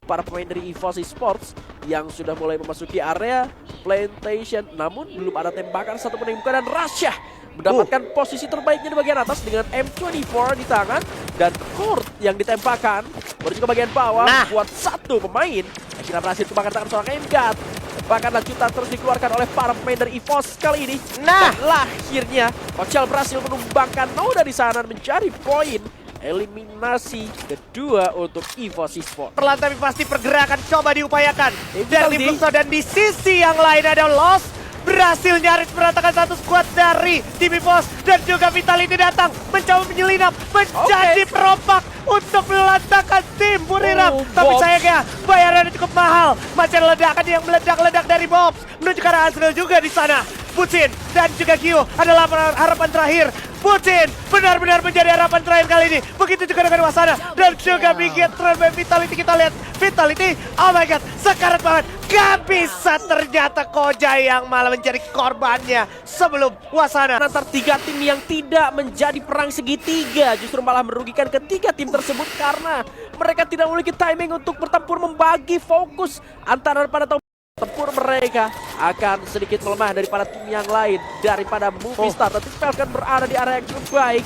para pemain dari EVOS Esports yang sudah mulai memasuki area plantation, namun belum ada tembakan satu pun yang buka, dan Rasyah mendapatkan posisi terbaiknya di bagian atas dengan M24 di tangan dan Kurt yang ditembakkan. Baru juga bagian bawah buat satu pemain akhirnya berhasil kebakar tangan seorang Emgat. Tembakan lanjutan terus dikeluarkan oleh para pemain dari EVOS kali ini. Dan akhirnya Kochel berhasil menumbangkan Noda di sana menjadi poin eliminasi kedua untuk EVOS Esports. Perlahan tapi pasti pergerakan coba diupayakan dari Bluxo, dan di sisi yang lain ada Lost berhasil nyaris meratakan satu squad dari tim EVOS, dan juga Vitality datang mencoba menyelinap menjadi perompak untuk melantakan tim Buriram. Tapi sayangnya bayarannya cukup mahal. Masih ada ledakan yang meledak-ledak dari Bobs menuju ke arah Azrael juga di sana. Bucin dan juga Kyo adalah harapan terakhir. Bucin benar-benar menjadi harapan terakhir kali ini. Begitu juga dengan Wasana dan juga Bigit by Vitality. Kita lihat Vitality, oh my god, sekarat banget. Gak bisa ternyata Koja yang malah menjadi korbannya sebelum Wasana. Antara tiga tim yang tidak menjadi perang segitiga justru malah merugikan ketiga tim tersebut karena mereka tidak memiliki timing untuk bertempur, membagi fokus antara tempur mereka akan sedikit melemah daripada tim yang lain, daripada Movistar. Tapi Falcon berada di area yang cukup baik.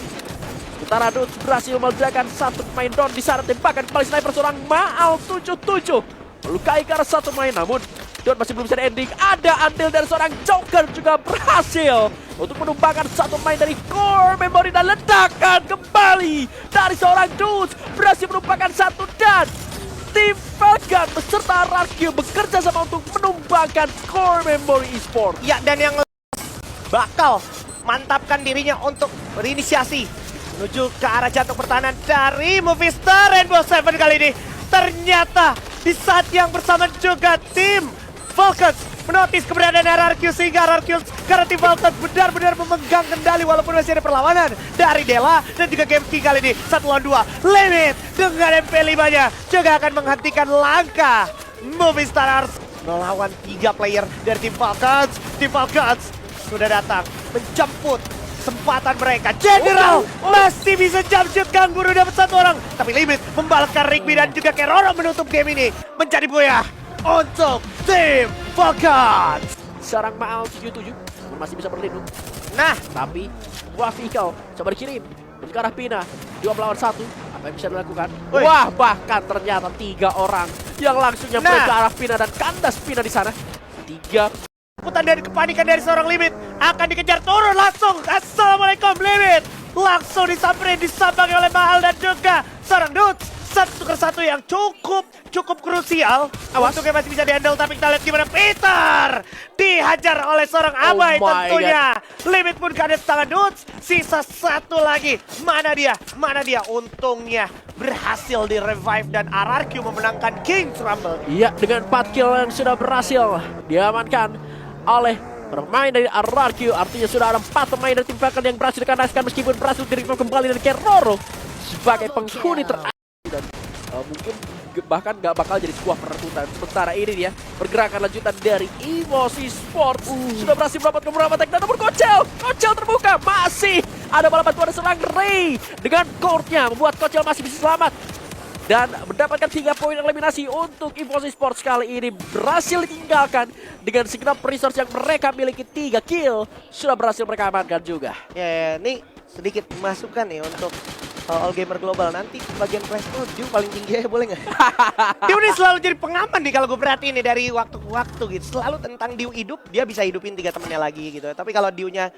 Sementara Dudes berhasil meledakkan satu pemain down di sana. Tembakan kembali sniper seorang Maal 77 melukai ke arah satu pemain, namun Don masih belum bisa ending. Ada andil dari seorang Joker juga berhasil untuk menumbangkan satu pemain dari Core Memory, dan ledakan kembali dari seorang Dudes berhasil menumbangkan satu, dan tim Falcon beserta Rakio bekerja sama untuk menumbangkan Core Memory Esports. Ya, dan yang bakal mantapkan dirinya untuk berinisiasi menuju ke arah jantung pertahanan dari Movistar Rainbow Seven kali ini. Ternyata di saat yang bersama juga tim Falcons menotis keberadaan RRQ, sehingga RRQ karena tim Falcons benar-benar memegang kendali walaupun masih ada perlawanan dari Dela dan juga Gemki kali ini. 1 lawan 2 Limit dengan MP5-nya juga akan menghentikan langkah Movistar melawan 3 player dari tim Falcons. Tim Falcons sudah datang menjemput kesempatan mereka. General masih bisa jump shoot, Kangguru dapat satu orang, tapi Limit membalaskan Rigby dan juga Keroro menutup game ini menjadi buaya untuk tim Falcons. Seorang Maal 77 masih bisa berlindung. Nah, tapi buah vehicle coba dikirim ke arah Pina. 2 melawan 1. Apa yang bisa dilakukan? Wah, bahkan ternyata 3 orang yang langsung nyampe ke arah Pina dan kandas Pina di sana. 3 putan dari kepanikan dari seorang Limit akan dikejar turun langsung. Assalamualaikum Limit. Langsung disamperin, disambangi oleh Mahal dan juga seorang Dudes. 1-1 yang cukup krusial. Untungnya masih bisa dihandle, tapi kita lihat gimana Peter dihajar oleh seorang Abai tentunya. Limit pun kandas tangan Dudes. Sisa 1 lagi. Mana dia? Untungnya berhasil di revive dan RRQ memenangkan King's Rumble. Iya, dengan 4 kill yang sudah berhasil diamankan oleh bermain dari RRQ. Artinya sudah ada 4 pemain dari tim Falcon yang berhasil dikandaskan meskipun berhasil di-revive kembali dari Keroro sebagai penghuni terakhir. Dan mungkin bahkan gak bakal jadi sebuah perebutan. Sementara ini dia pergerakan lanjutan dari EVOS Esports sudah berhasil mendapatkan beberapa takedown, namun Kochel terbuka, masih ada balapan tuan serang Ray dengan Courtnya membuat Kochel masih bisa selamat dan mendapatkan 3 poin eliminasi untuk EVOS Esports. Kali ini berhasil ditinggalkan dengan segenap resource yang mereka miliki. 3 kill sudah berhasil mereka amankan juga. Ya, ini sedikit masukan nih untuk All Gamer Global. Nanti bagian flash Diu paling tinggi ya, boleh nggak? Diu ini selalu jadi pengaman nih kalau gue perhatiin nih dari waktu ke waktu gitu. Selalu tentang Diu hidup, dia bisa hidupin 3 temennya lagi gitu. Tapi kalau Diunya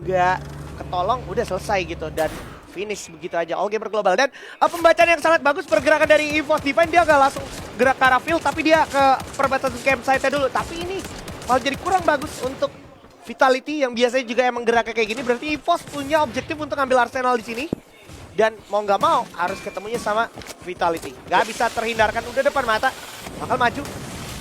nggak ketolong, udah selesai gitu. Dan finish begitu aja All Gamer Global. Dan pembacaan yang sangat bagus, pergerakan dari EVOS Divine. Dia nggak langsung gerak ke arah field, tapi dia ke perbatasan campsite-nya dulu. Tapi ini malah jadi kurang bagus untuk Vitality yang biasanya juga emang geraknya kayak gini. Berarti EVOS punya objektif untuk ambil Arsenal di sini. Dan mau nggak mau harus ketemunya sama Vitality. Nggak bisa terhindarkan, udah depan mata. Bakal maju.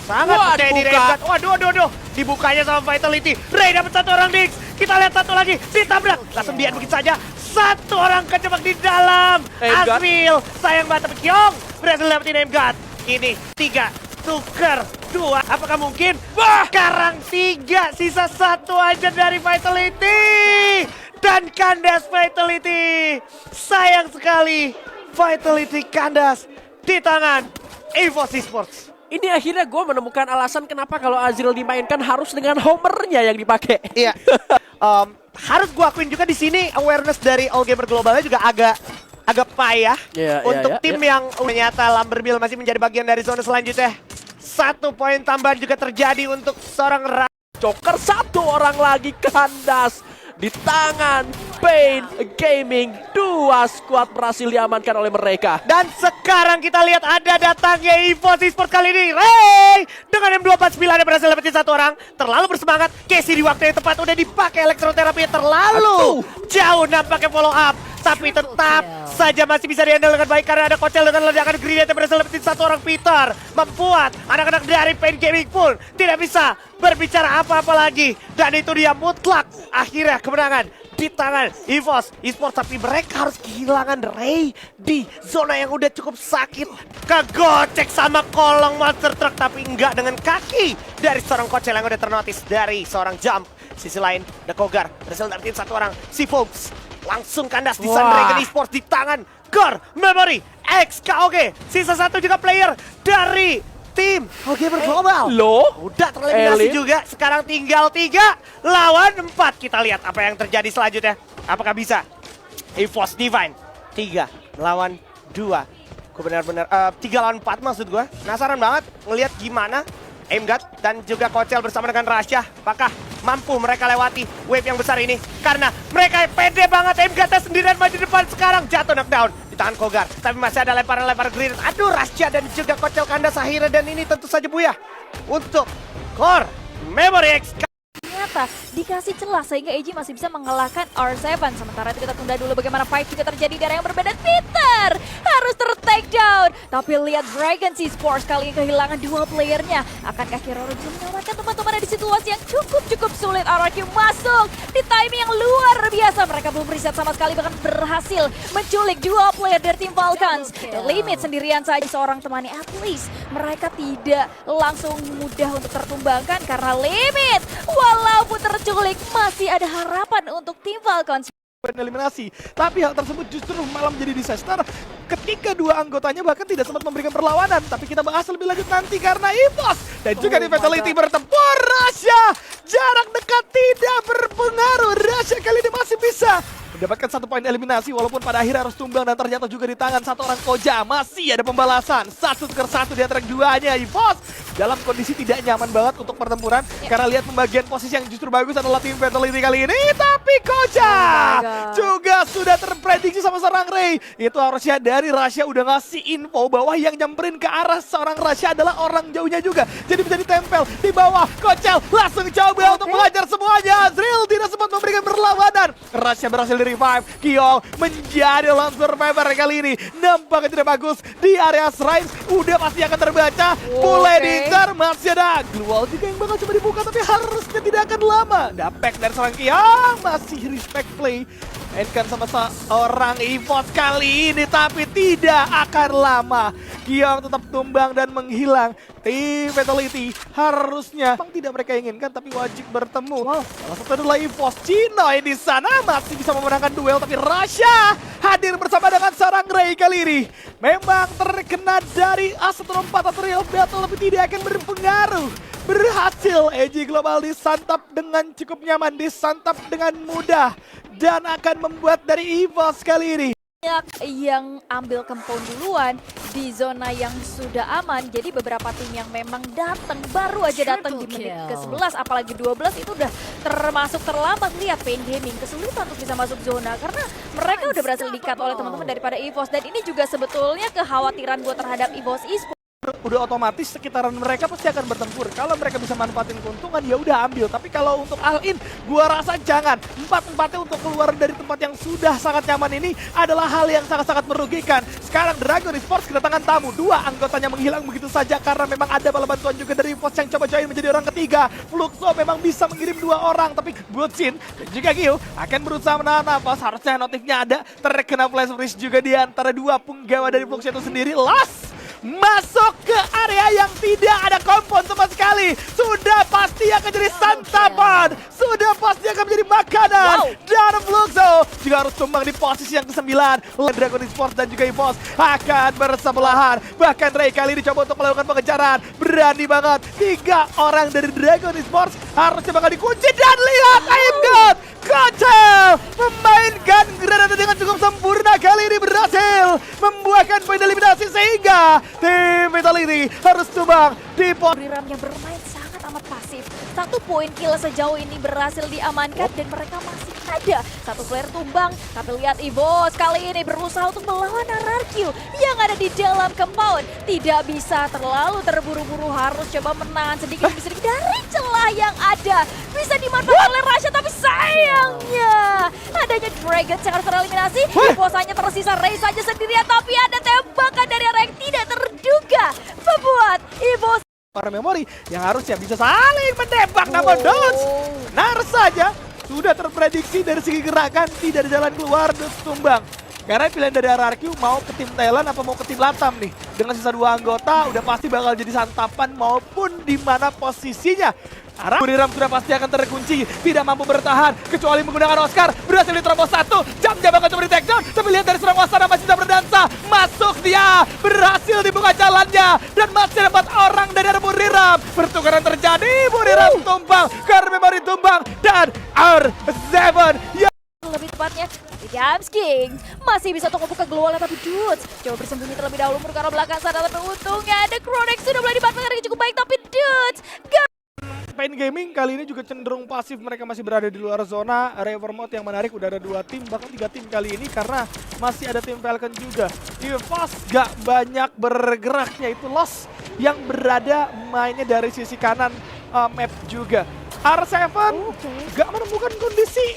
Sangat percaya diri. Waduh. Dibukanya sama Vitality. Ray dapat 1 orang Dix. Kita lihat 1 lagi. Ditabrak. Langsung biar begitu saja. 1 orang kejebak di dalam. Asmil. Sayang banget, tapi Kyong berhasil dapetin Emgat. Ini 3. Tuker 2. Apakah mungkin? Sekarang 3. Sisa 1 aja dari Vitality. Dan kandas Vitality. Sayang sekali Vitality kandas di tangan EVOS Esports. Ini akhirnya gue menemukan alasan kenapa kalau Azriel dimainkan harus dengan homernya yang dipakai. Iya. Harus gue akuin juga di sini awareness dari All Gamer Globalnya juga agak payah untuk tim yang ternyata Lambermill masih menjadi bagian dari zona selanjutnya. 1 poin tambahan juga terjadi untuk seorang Joker, 1 orang lagi kandas di tangan Pain Gaming. 2 skuad berhasil diamankan oleh mereka. Dan sekarang kita lihat ada datangnya EVOS Esports kali ini. Ray dengan M249 yang berhasil dapetin 1 orang. Terlalu bersemangat. Casey di waktu yang tepat udah dipakai elektroterapi terlalu jauh nampaknya follow up. Tapi tetap saja masih bisa dihandle dengan baik karena ada Kocel dengan ledakan grenade yang berhasil dapetin 1 orang Peter. Membuat anak-anak dari Pain Gaming pun tidak bisa berbicara apa-apa lagi. Dan itu dia mutlak akhirnya kemenangan di tangan EVOS Esports. Tapi mereka harus kehilangan Ray di zona yang udah cukup sakit. Kegocek sama kolong monster truck tapi enggak dengan kaki dari seorang Kocel yang udah ternotis dari seorang Jump. Sisi lain ada Kogar berhasil dapetin 1 orang si Fox. Langsung kandas di Sundragon Esports di tangan Gor Memory X KOG. Sisa 1 juga player dari tim All Gamer Global. Udah tereliminasi juga. Sekarang tinggal 3 lawan 4. Kita lihat apa yang terjadi selanjutnya. Apakah bisa EVOS Divine 3 lawan 2. Gue benar-benar 3 lawan 4 maksud gue. Penasaran banget ngelihat gimana Aimgat dan juga Kocel bersama dengan Rasya. Apakah mampu mereka lewati wave yang besar ini? Karena mereka pede banget. Aimgatnya sendirian maju depan. Sekarang jatuh knockdown di tangan Kogar. Tapi masih ada lemparan-lemparan grenade. Aduh, Rasya dan juga Kocel kandas akhirnya. Dan ini tentu saja buyah untuk Core Memory X. Ternyata dikasih celah sehingga AG masih bisa mengalahkan R7. Sementara itu kita tunda dulu bagaimana fight juga terjadi dari yang berbeda. Peter harus ter-takedown. Tapi lihat Dragon Esports kali ini kehilangan 2 playernya. Akankah Kiroro bisa menyelamatkan teman-temannya di situasi yang cukup sulit? RRQ masuk di timing yang luar biasa. Mereka belum riset sama sekali bahkan berhasil menculik 2 player dari tim Falcons. Limit sendirian saja seorang temannya. At least mereka tidak langsung mudah untuk tertumbangkan karena Limit walaupun terculik masih ada harapan untuk tim Falcons. Eliminasi, tapi hal tersebut justru malah menjadi disaster ketika 2 anggotanya bahkan tidak sempat memberikan perlawanan. Tapi kita bahas lebih lanjut nanti karena EVOS dan juga di Fatality bertempur. Rasya jarak dekat tidak berpengaruh. Rasya kali ini masih bisa mendapatkan 1 poin eliminasi walaupun pada akhirnya harus tumbang dan terjatuh juga di tangan 1 orang Koja. Masih ada pembalasan 1-1 di antara keduanya. EVOS dalam kondisi tidak nyaman banget untuk pertempuran karena lihat pembagian posisi yang justru bagus adalah tim Fatality kali ini. Tapi Koja juga sudah terprediksi sama seorang Ray. Itu harusnya dari Rasya udah ngasih info bahwa yang nyamperin ke arah seorang Rasya adalah orang jauhnya juga. Jadi bisa ditempel di bawah. Kocel langsung coba untuk mengajar semuanya. Azriel tidak sempat memberikan perlawanan. Rasya berhasil di-revive. Kiong menjadi lone survivor kali ini. Nampaknya tidak bagus di area Shrines. Udah pasti akan terbaca. Mulai diincar. Masih ada Glual juga yang bakal coba dibuka. Tapi harusnya tidak akan lama. Dapek dari seorang Kiong. Masih respect play. Mainkan sama seorang EVOS kali ini. Tapi tidak akan lama. Kiong tetap tumbang dan menghilang. Tim Fatality harusnya memang tidak mereka inginkan tapi wajib bertemu. Salah satu adalah EVOS. Chinoy di sana masih bisa memenangkan duel tapi Rasya hadir bersama dengan seorang Ray kali ini. Memang terkena dari A104 atau Real Battle tapi tidak akan berpengaruh. Berhasil AG Global disantap dengan cukup nyaman, disantap dengan mudah dan akan membuat dari EVOS kali ini Yang ambil compound duluan di zona yang sudah aman. Jadi beberapa tim yang memang datang baru aja datang di menit ke-11 apalagi 12 itu udah termasuk terlambat. Lihat Pain Gaming kesulitan untuk bisa masuk zona karena mereka udah berhasil di-cut oleh teman-teman daripada EVOS. Dan ini juga sebetulnya kekhawatiran gue terhadap EVOS Esports. Udah otomatis sekitaran mereka pasti akan bertempur. Kalau mereka bisa manfaatin keuntungan ya udah ambil. Tapi kalau untuk all in gua rasa jangan. 4-4-nya untuk keluar dari tempat yang sudah sangat nyaman ini adalah hal yang sangat-sangat merugikan. Sekarang Dragon Esports kedatangan tamu. 2 anggotanya menghilang begitu saja karena memang ada bala bantuan juga dari EVOS yang coba join menjadi orang ketiga. Fluxo memang bisa mengirim 2 orang tapi Butsin dan juga Gio akan berusaha menahan nafas. Harusnya notifnya ada. Terkena flash freeze juga di antara 2 penggawa dari Fluxo itu sendiri. Last masuk ke area yang tidak ada kompon sama sekali. Sudah pasti akan jadi santapan. Sudah pasti akan menjadi makanan. Dan Fluxo juga harus tumbang Tumbang di posisi yang ke-9. Dragon Esports dan juga EVOS akan bersebelahan. Bahkan Ray kali ini coba untuk melakukan pengejaran. Berani banget. 3 orang dari Dragon Esports harusnya bakal dikunci. Dan lihat Aimgod Kocel memainkan granat dengan cukup sempurna. Kali ini berhasil membuahkan poin eliminasi sehingga tim Vitality harus tumbang di Buriram yang bermain sangat amat pasif. 1 poin kill sejauh ini berhasil diamankan dan mereka masih ada 1 player tumbang. Tapi lihat EVOS kali ini berusaha untuk melawan RRQ yang ada di dalam compound. Tidak bisa terlalu terburu-buru, harus coba menahan sedikit demi sedikit dari celah yang ada. Bisa dimanfaatkan oleh Rasha, tapi sayangnya adanya Dragon yang harus tereliminasi. EVOS hanya tersisa Ray saja sendirian, tapi ada tembakan dari arah yang tidak terduga membuat EVOS para memori yang harusnya bisa saling menembak, namun Dons benar saja sudah terprediksi dari segi gerakan tidak ada jalan keluar. Dons tumbang karena pilihan dari RRQ mau ke tim Thailand apa mau ke tim Latam nih. Dengan sisa 2 anggota udah pasti bakal jadi santapan maupun di mana posisinya. Buriram sudah pasti akan terkunci, tidak mampu bertahan kecuali menggunakan Oscar. Berhasil diterobos 1, jam-jam akan coba di take down, tapi lihat dari serang Wasana masih bisa berdansa. Masuk dia, berhasil dibuka jalannya dan masih dapat orang dari arah Buriram. Pertukaran terjadi, Buriram tumbang, Karmemori tumbang dan R7 yang lebih tepatnya Gams King masih bisa untuk membuka global, tapi Dudes coba bersembunyi terlebih dahulu ke arah belakang sana. Tapi untungnya ada Chronix sudah mulai dimanfaatkan dengan cukup baik, tapi Dudes Pain Gaming kali ini juga cenderung pasif, mereka masih berada di luar zona. River Mode yang menarik udah ada 2 tim, bahkan 3 tim kali ini karena masih ada tim Falcon juga. EVOS gak banyak bergeraknya, itu Lost yang berada mainnya dari sisi kanan map juga. R7 gak menemukan kondisi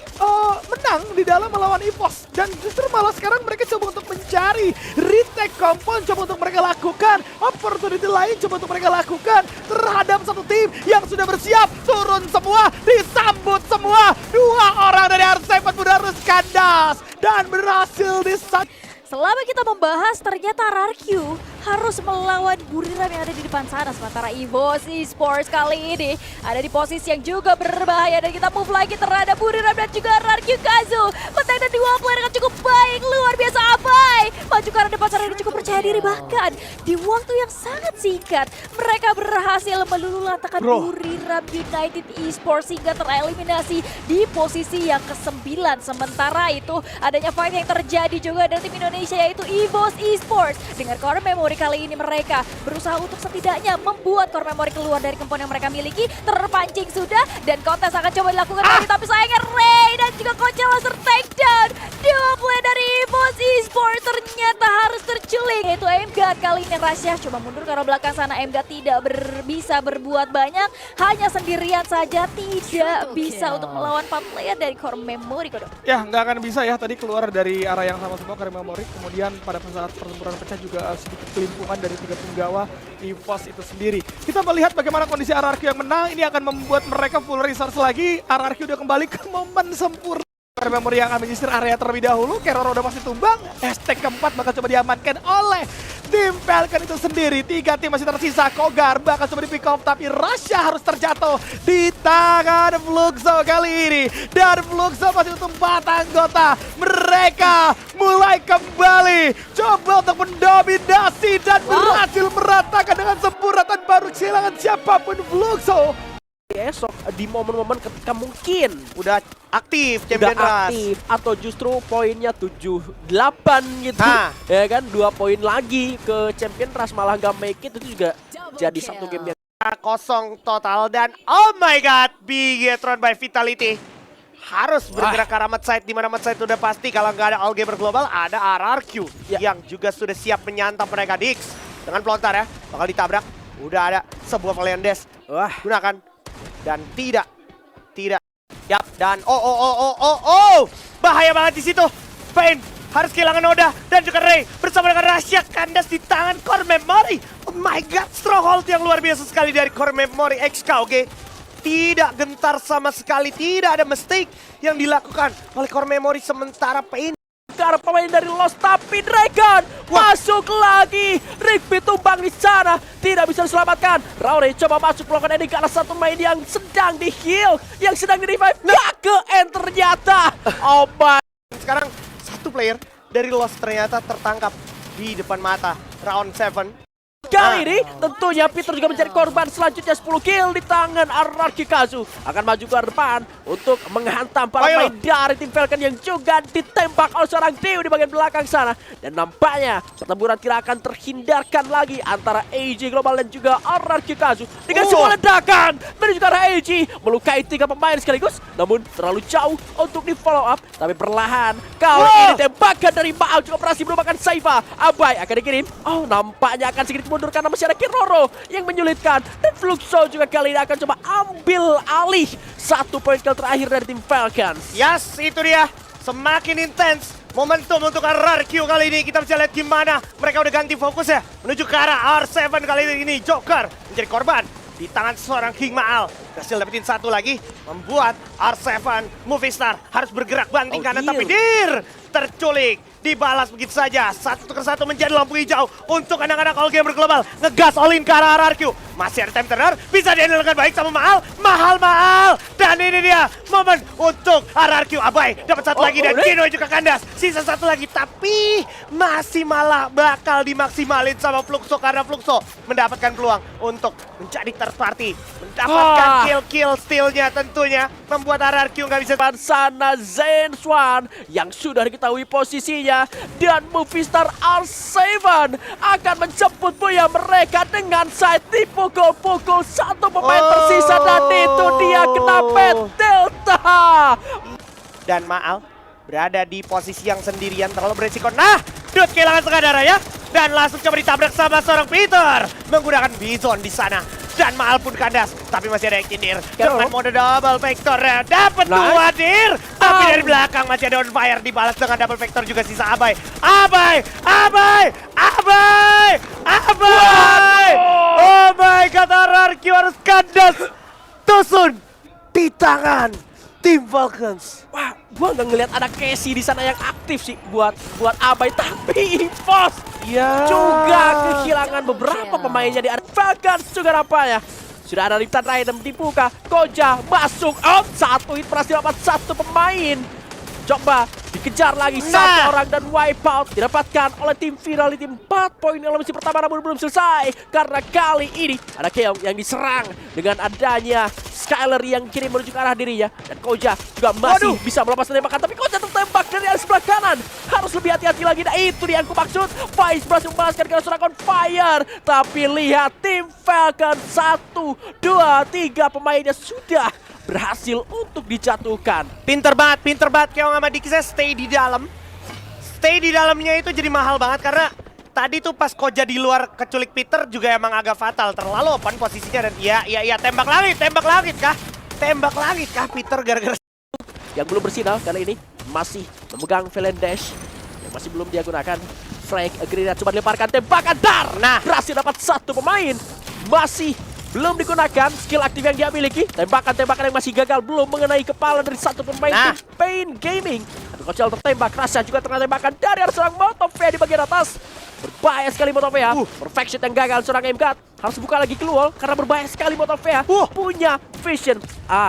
menang di dalam melawan EVOS dan justru malah sekarang mereka coba untuk mencari retake compound, coba untuk mereka lakukan opportunity lain, coba untuk mereka lakukan terhadap satu tim yang sudah bersiap. Turun semua, disambut semua, 2 orang dari R7 sudah harus kandas dan berhasil disambut. selama kita membahas ternyata RRQ harus melawan Buriram yang ada di depan sana. Sementara EVOS Esports kali ini ada di posisi yang juga berbahaya. Dan kita move lagi terhadap Buriram dan juga RRQ Kazu. Menang dan 2 player dengan cukup baik. Luar biasa Abai. Maju ke arah depan sana dan cukup percaya diri. Bahkan di waktu yang sangat singkat mereka berhasil meluluhlantahkan Buriram United Esports hingga tereliminasi di posisi yang ke-9. Sementara itu adanya fight yang terjadi juga dari tim Indonesia yaitu EVOS Esports. Dengan core memory kali ini mereka berusaha untuk setidaknya membuat core memory keluar dari kempon yang mereka miliki. Terpancing sudah dan kontes akan coba dilakukan lagi, tapi sayangnya Ray dan juga Kocel laser takedown. Dua player dari EVOS Esports ternyata harus terculik, yaitu Aimgat. Kali ini Rasya coba mundur ke arah belakang sana. Aimgat tidak bisa berbuat banyak, hanya sendirian saja, tidak bisa untuk melawan 4 player dari core memory. Ya, nggak akan bisa ya, tadi keluar dari arah yang sama semua core memory. Kemudian pada saat pertempuran pecah juga sedikit kelimpungan dari 3 punggawa EVOS itu sendiri. Kita melihat bagaimana kondisi RRQ yang menang, ini akan membuat mereka full resource lagi. RRQ udah kembali ke momen sempurna. Core memory yang akan menyisir area terlebih dahulu. Keroro udah pasti tumbang. Hashtag keempat bakal coba diamankan oleh tim Falcon itu sendiri. 3 tim masih tersisa. Kogar bakal coba di pick off, tapi Rasya harus terjatuh di tangan Fluxo kali ini. Dan Fluxo masih untuk 4 anggota. Mereka mulai kembali coba untuk mendominasi dan berhasil meratakan dengan sempurna tanpa harus kehilangan siapapun Fluxo. Esok di momen-momen ketika mungkin udah aktif Champion Rush aktif atau justru poinnya 7-8 gitu. Ya kan 2 poin lagi ke Champion Rush malah gak make it, itu juga jadi satu game yang kosong total. Dan oh my god, Bigetron by Vitality harus bergerak ke arah mid side, di mana mid side udah pasti kalau nggak ada All Gamer Global ada RRQ yang juga sudah siap menyantap mereka. Dix dengan pelontar ya, bakal ditabrak. Udah ada sebuah Valiant Dash. Gunakan dan tidak. Yap, dan bahaya banget di situ. Pain harus kehilangan Oda dan juga Ray bersama dengan Rasya kandas di tangan Core Memory. Oh my god, stronghold yang luar biasa sekali dari Core Memory XKOG. Tidak gentar sama sekali, tidak ada mistake yang dilakukan oleh Core Memory. Sementara Pain ke arah pemain dari Lost, tapi Dragon masuk lagi. Rigby tumbang di sana, tidak bisa diselamatkan. Rauri coba masuk melakukan ending ke arah satu main yang sedang di heal, yang sedang di revive. Nggak ke end ternyata. Oh my. sekarang 1 player dari Lost ternyata tertangkap di depan mata. Round 7. Kali ini tentunya Peter juga menjadi korban selanjutnya 10 kill di tangan RRQ Kazu. Akan maju ke depan untuk menghantam para pemain dari tim Falcon yang juga ditembak oleh seorang Dio di bagian belakang sana. Dan nampaknya pertempuran tidak akan terhindarkan lagi antara AG Global dan juga RRQ Kazu. Dengan sebuah ledakan menuju ke arah AG, melukai 3 pemain sekaligus. Namun terlalu jauh untuk di follow up. Tapi perlahan kali ini tembakan dari Maal juga berhasil merupakan Saifa. Abai akan dikirim. Oh, nampaknya akan sedikit mundur karena masih ada Kiroro yang menyulitkan. Dan Fluxo juga kali ini akan coba ambil alih 1 poin kill terakhir dari tim Falcons. Yes, itu dia. Semakin intens momentum untuk RRQ kali ini. Kita bisa lihat gimana mereka udah ganti fokus ya. Menuju ke arah R7 kali ini. Joker menjadi korban di tangan seorang King Maal. Berhasil dapetin 1 lagi. Membuat R7 Movie Star harus bergerak banting kanan. Tapi Dir terculik. Dibalas begitu saja. 1-1 menjadi lampu hijau untuk anak-anak All Gamer Global. Ngegas all in ke arah RRQ. Masih ada time turner. Bisa dihandle dengan baik sama Maal. Mahal. Dan ini dia momen untuk RRQ. Abai dapat 1 lagi dan Kino juga kandas. Sisa 1 lagi. Tapi masih malah bakal dimaksimalin sama Fluxo. Karena Fluxo mendapatkan peluang untuk menjadi third party. Mendapatkan kill steal-nya tentunya. Membuat RRQ nggak bisa. Sana Zen Swan yang sudah diketahui posisinya. Dan Movie Star R7 akan menjemput boya mereka dengan side dipukul-pukul 1 pemain tersisa. Dan itu dia kena Delta. Dan Maal berada di posisi yang sendirian terlalu beresiko. Nah, Dut kehilangan setengah darah ya. Dan langsung coba ditabrak sama seorang Peter. Menggunakan Bison di sana. Dan Maal pun kandas. Tapi masih ada yang kinir. Dengan mode double vector. Dapat 2 Dir. Tapi dari belakang masih ada on fire. Dibalas dengan double vector juga sisa Abai. Abai! Oh my god, RRQ harus kandas. Tusun di tangan tim Falcons. Wah, gua nggak ngelihat ada Casey di sana yang aktif sih buat Abai, tapi Evos juga kehilangan beberapa pemainnya di area Falcons juga nampaknya. Sudah ada Riptide Rhythm dibuka, Koja masuk, 1 hit berhasil dapat 1 pemain. Coba dikejar lagi 1 orang dan wipeout didapatkan oleh tim Viral di tim 4 poin elemisi pertama, namun belum selesai karena kali ini ada Keong yang diserang dengan adanya Skyler yang kini menuju ke arah dirinya. Dan Koja juga masih bisa melepas tembakan, tapi Koja tertembak dari arah sebelah kanan. Harus lebih hati-hati lagi. Nah, itu dia yang aku maksud. Vice berhasil membalaskan karena serangan on fire. Tapi lihat tim Falcon 1, 2, 3 pemainnya sudah berhasil untuk dijatuhkan. Pinter banget Keong sama Dixie stay di dalam. Stay di dalamnya itu jadi mahal banget karena tadi tuh pas Koja di luar keculik Peter juga emang agak fatal. Terlalu open posisinya dan iya tembak langit kah Peter gara-gara yang belum bersinar kali ini masih memegang Valen Dash yang masih belum dia gunakan. Frank Agrina coba dilemparkan tembakan dar. Nah, berhasil dapat 1 pemain. Masih belum digunakan skill aktif yang dia miliki. Tembakan yang masih gagal belum mengenai kepala dari 1 pemain tim Pain Gaming. Tapi Kocel tertembak. Rasha juga terkena tembakan dari arah seorang Motovea di bagian atas. Berbahaya sekali Motovea. Perfect shot yang gagal seorang MGAT. Harus buka lagi keluar karena berbahaya sekali Motovea. Punya vision.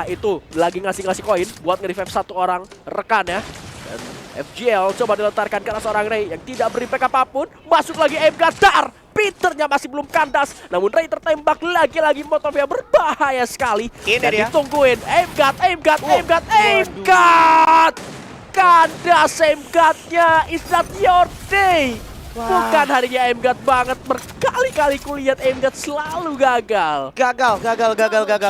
Itu lagi ngasih koin buat nge-revive 1 orang rekan ya. Dan FGL coba dilontarkan ke arah seorang Ray yang tidak beri impact apapun. Masuk lagi MGAT dar. Peternya masih belum kandas, namun Ray tertembak lagi-lagi. Motovea berbahaya sekali. Dan ditungguin MGAT. Kandas MGAT-nya. It's not your day. Bukan harinya MGAT banget. Berkali-kali kulihat MGAT selalu gagal. Gagal.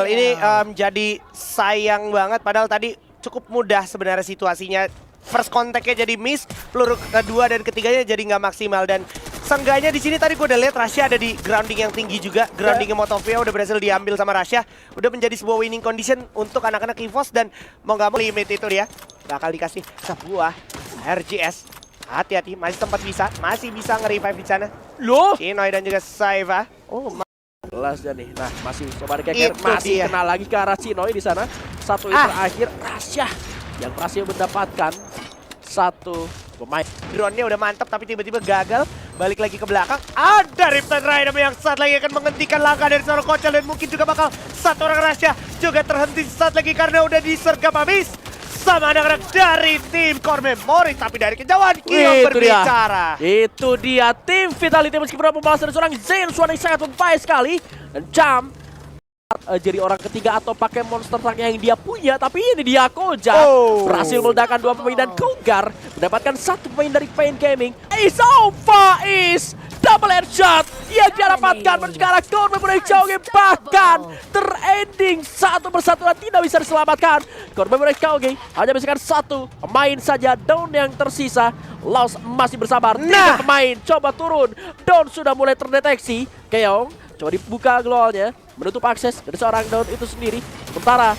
Ini jadi sayang banget. Padahal tadi cukup mudah sebenarnya situasinya. First contact-nya jadi miss, peluru kedua dan ketiganya jadi nggak maksimal. Dan seenggaknya di sini tadi gue udah lihat Rasha ada di grounding yang tinggi juga. Groundingnya Motovea udah berhasil diambil sama Rasha. Udah menjadi sebuah winning condition untuk anak-anak EVOS. Dan mau nggak mau limit itu dia bakal dikasih sebuah RGS. Hati-hati, masih bisa nge-revive di sana. Loh, Shinoy dan juga Saifa. jelas nih. Nah, masih coba dikeker, masih kena lagi ke arah Shinoy di sana. 1 hit terakhir Rasha yang berhasil mendapatkan 1 pemain. Drone-nya udah mantap tapi tiba-tiba gagal. Balik lagi ke belakang. Ada Riptide Rhythm yang saat lagi akan menghentikan langkah dari seorang Kocel. Dan mungkin juga bakal 1 orang Rasha juga terhenti saat lagi karena udah disergap habis bersama anak-anak dari tim Core Memory. Tapi dari kejauhan Kion Itu berbicara. Itu dia tim Vitality meskipun pembalasan dari seorang Zen Suara yang sangat berbahaya sekali. Dan Jam jadi orang ketiga atau pakai monster truck yang dia punya, tapi ini dia Koja berhasil meledakkan 2 pemain dan Kogar mendapatkan 1 pemain dari Pain Gaming. Faiz double headshot yang dia dapatkan menuju ke arah Core Memory Kauge, bahkan terending satu persatu dan tidak bisa diselamatkan. Core Memory Kauge hanya bisa 1 pemain saja. Daun yang tersisa, Laos masih bersabar. 3 pemain coba turun. Daun sudah mulai terdeteksi. Keong coba dibuka globalnya, menutup akses dari seorang Daun itu sendiri. Sementara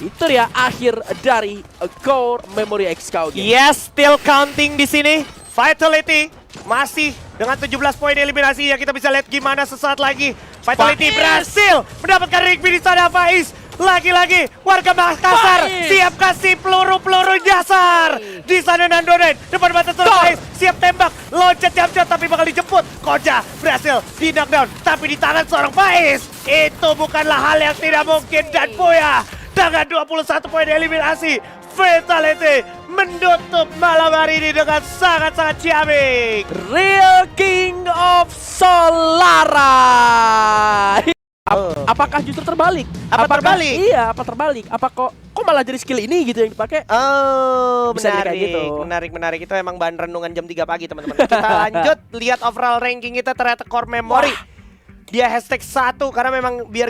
itu dia akhir dari Core Memory X Kauge. Yes, still counting di sini. Vitality masih dengan 17 poin eliminasi yang kita bisa lihat gimana sesaat lagi. Vitality berhasil mendapatkan Rigby di sana. Faiz lagi-lagi warga Makassar siap kasih peluru-peluru nyasar di sana. Nandonen depan mata seorang Faiz siap tembak, loncat jam-jam tapi bakal dijemput. Koja berhasil di knockdown tapi di tangan seorang Faiz itu bukanlah hal yang tidak mungkin. Dan Buya dengan 21 poin eliminasi, Vitality menutup malam hari ini dengan sangat-sangat ciamik. Real King of Solara. Apakah justru terbalik? Terbalik? Iya, apa terbalik? Apa kok malah jadi skill ini gitu yang dipakai? Oh, Bisa jadi menarik, kayak gitu. menarik. Itu emang bahan renungan jam 3 pagi teman-teman. Kita lanjut lihat overall ranking kita, ternyata Core Memory. Dia hashtag 1 karena memang biar